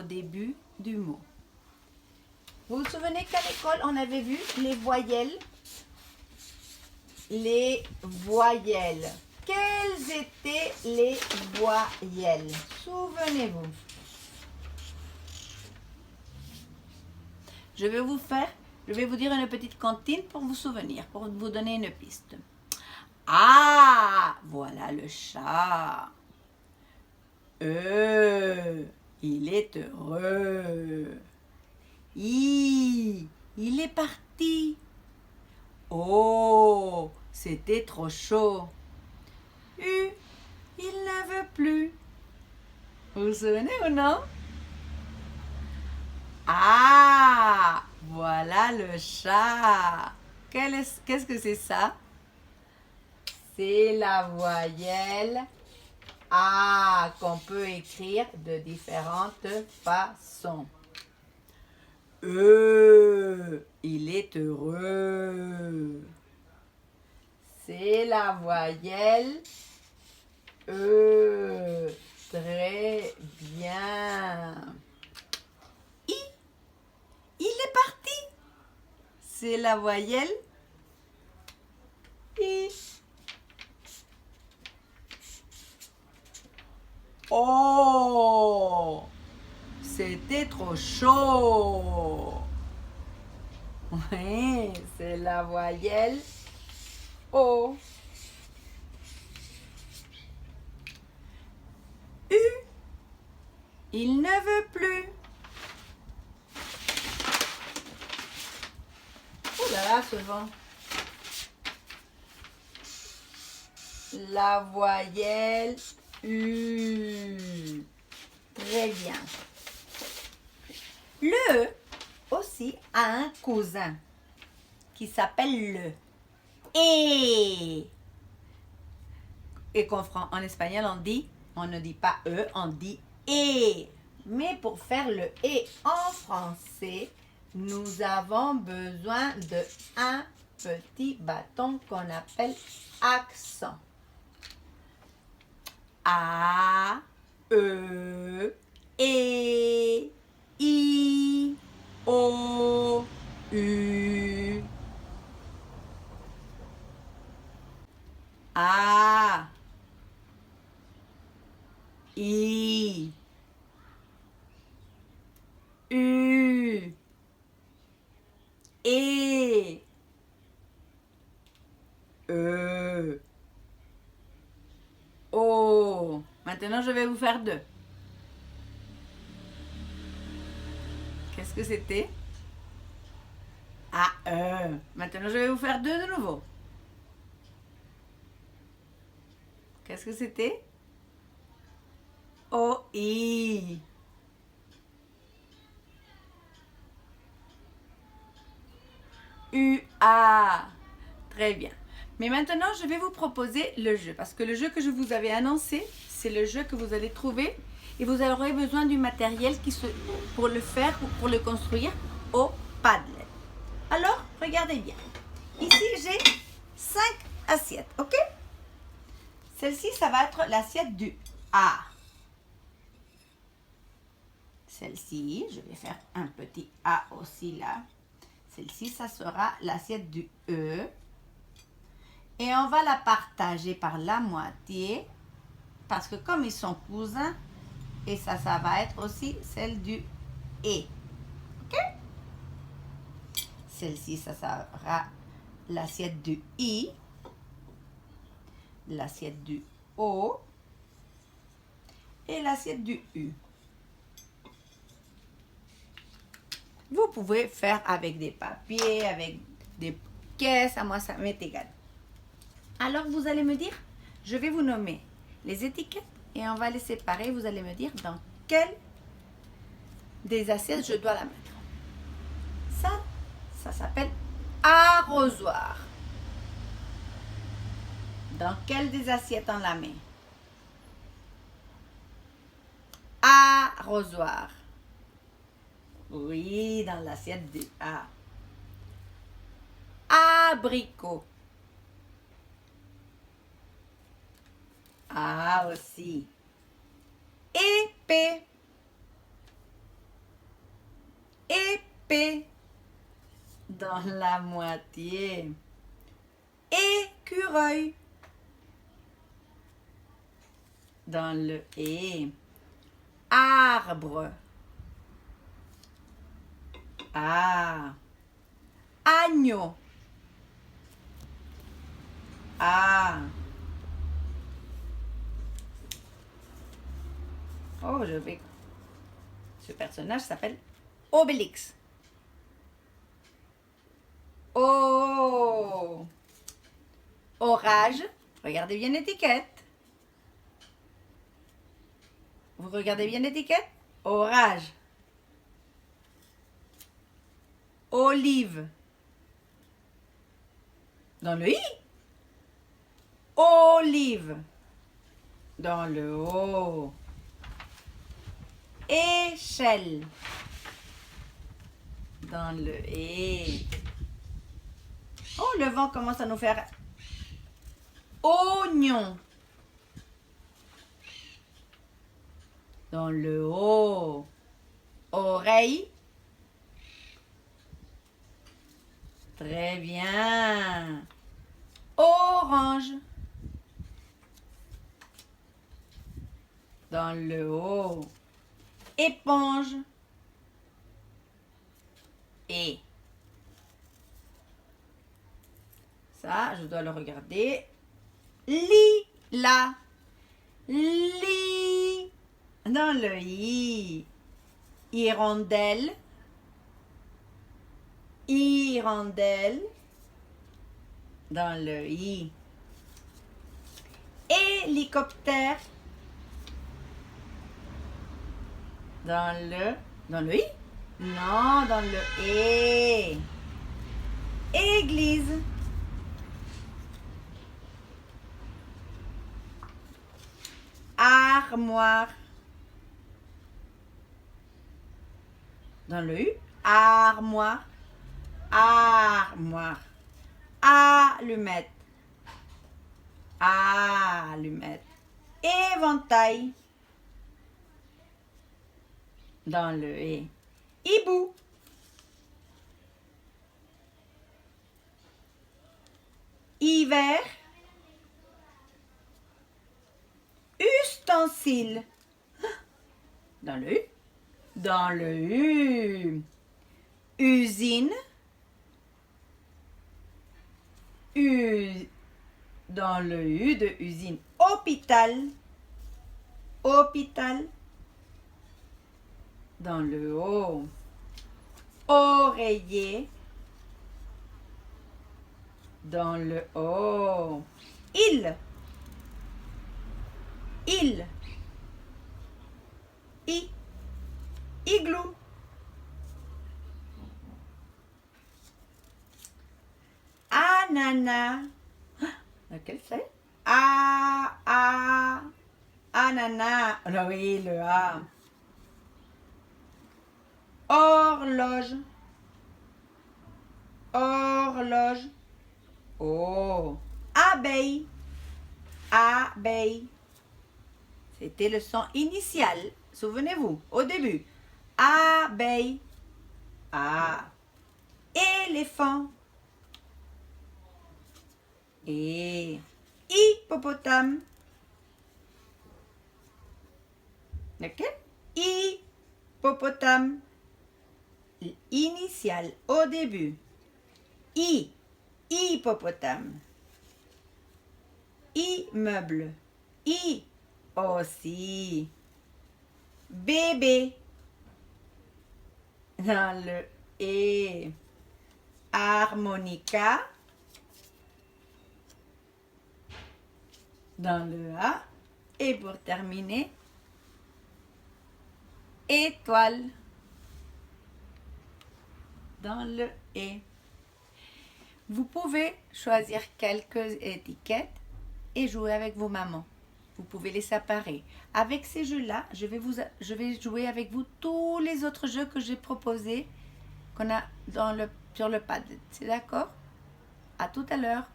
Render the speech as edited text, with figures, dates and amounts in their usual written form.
début du mot. Vous vous souvenez qu'à l'école, on avait vu les voyelles? Les voyelles. Quelles étaient les voyelles? Souvenez-vous. Je vais vous dire une petite comptine pour vous souvenir, pour vous donner une piste. Ah, voilà le chat. Il est heureux. Il est parti. Oh, c'était trop chaud. Il ne veut plus. Vous vous souvenez ou non? Ah, voilà le chat. Qu'est-ce que c'est ça? C'est la voyelle A qu'on peut écrire de différentes façons. Il est heureux. C'est la voyelle E. Très bien. Il est parti. C'est la voyelle I. Oh, c'était trop chaud. Oui, c'est la voyelle O. U. Il ne veut plus. Oh là là, ce vent. La voyelle U. Très bien. Le E aussi a un cousin qui s'appelle le E. Et en espagnol, on ne dit pas E, on dit E. Mais pour faire le E en français, nous avons besoin de un petit bâton qu'on appelle accent. A, E, E, I, O, U. A, I, U, E, E, O. Maintenant, je vais vous faire deux. Qu'est-ce que c'était? A, E. Maintenant, je vais vous faire deux de nouveau. Qu'est-ce que c'était? O, I. U, A. Très bien. Mais maintenant, je vais vous proposer le jeu. Parce que le jeu que je vous avais annoncé, c'est le jeu que vous allez trouver. Et vous aurez besoin du matériel pour le faire ou pour le construire au Padlet. Alors, regardez bien. Ici, j'ai 5 assiettes, ok? Celle-ci, ça va être l'assiette du A. Celle-ci, je vais faire un petit A aussi là. Celle-ci, ça sera l'assiette du E. Et on va la partager par la moitié. Parce que comme ils sont cousins, et ça va être aussi celle du E. Ok? Celle-ci, ça sera l'assiette du I. L'assiette du O. Et l'assiette du U. Vous pouvez faire avec des papiers, avec des caisses, à moi ça m'est égal. Alors vous allez me dire, je vais vous nommer les étiquettes et on va les séparer. Vous allez me dire dans quelle des assiettes je dois la mettre. Ça s'appelle arrosoir. Dans quelle des assiettes on la met? Arrosoir. Oui, dans l'assiette du A. Abricot. A aussi. Épée. P dans la moitié. Écureuil dans le E. Arbre. A. Agneau. A. Oh, je vais. Ce personnage s'appelle Obélix. O. Orage. Regardez bien l'étiquette. Vous regardez bien l'étiquette? Orage. Olive. Dans le I. Olive. Dans le O. Échelle. Dans le E. Oh, le vent commence à nous faire. Oignon. Dans le O. Oreille. Très bien. Orange. Dans le O. Éponge. Et. Ça, je dois le regarder. Lilas. Li. Dans le I. Hirondelle. Hirondelle. Dans le I. Hélicoptère. Dans le I? Non, dans le E. Église. Armoire. Dans le U. Armoire. Armoire. Allumette. Allumette. Éventail. Dans le E. Hibou. Hiver. Ustensile. Dans le U. Dans le U. Usine. Dans le U de usine. Hôpital. Hôpital. Dans le O. Oreiller. Dans le O. Île. Île. I. Igloo. Ananas. Laquelle c'est? Ananas. Ah oui, le A. Horloge. Horloge. Oh. Abeille. Abeille. C'était le son initial. Souvenez-vous, au début. Abeille. A. Éléphant. Et. Hippopotame. Lequel? Hippopotame. Initial au début. I. Hippopotame. Immeuble. I. Aussi. Bébé. Dans le E. Harmonica. Dans le A. Et pour terminer, étoile. Dans le E. Vous pouvez choisir quelques étiquettes et jouer avec vos mamans. Vous pouvez les séparer. Avec ces jeux-là, je vais jouer avec vous tous les autres jeux que j'ai proposés qu'on a sur le Padlet. C'est d'accord? À tout à l'heure.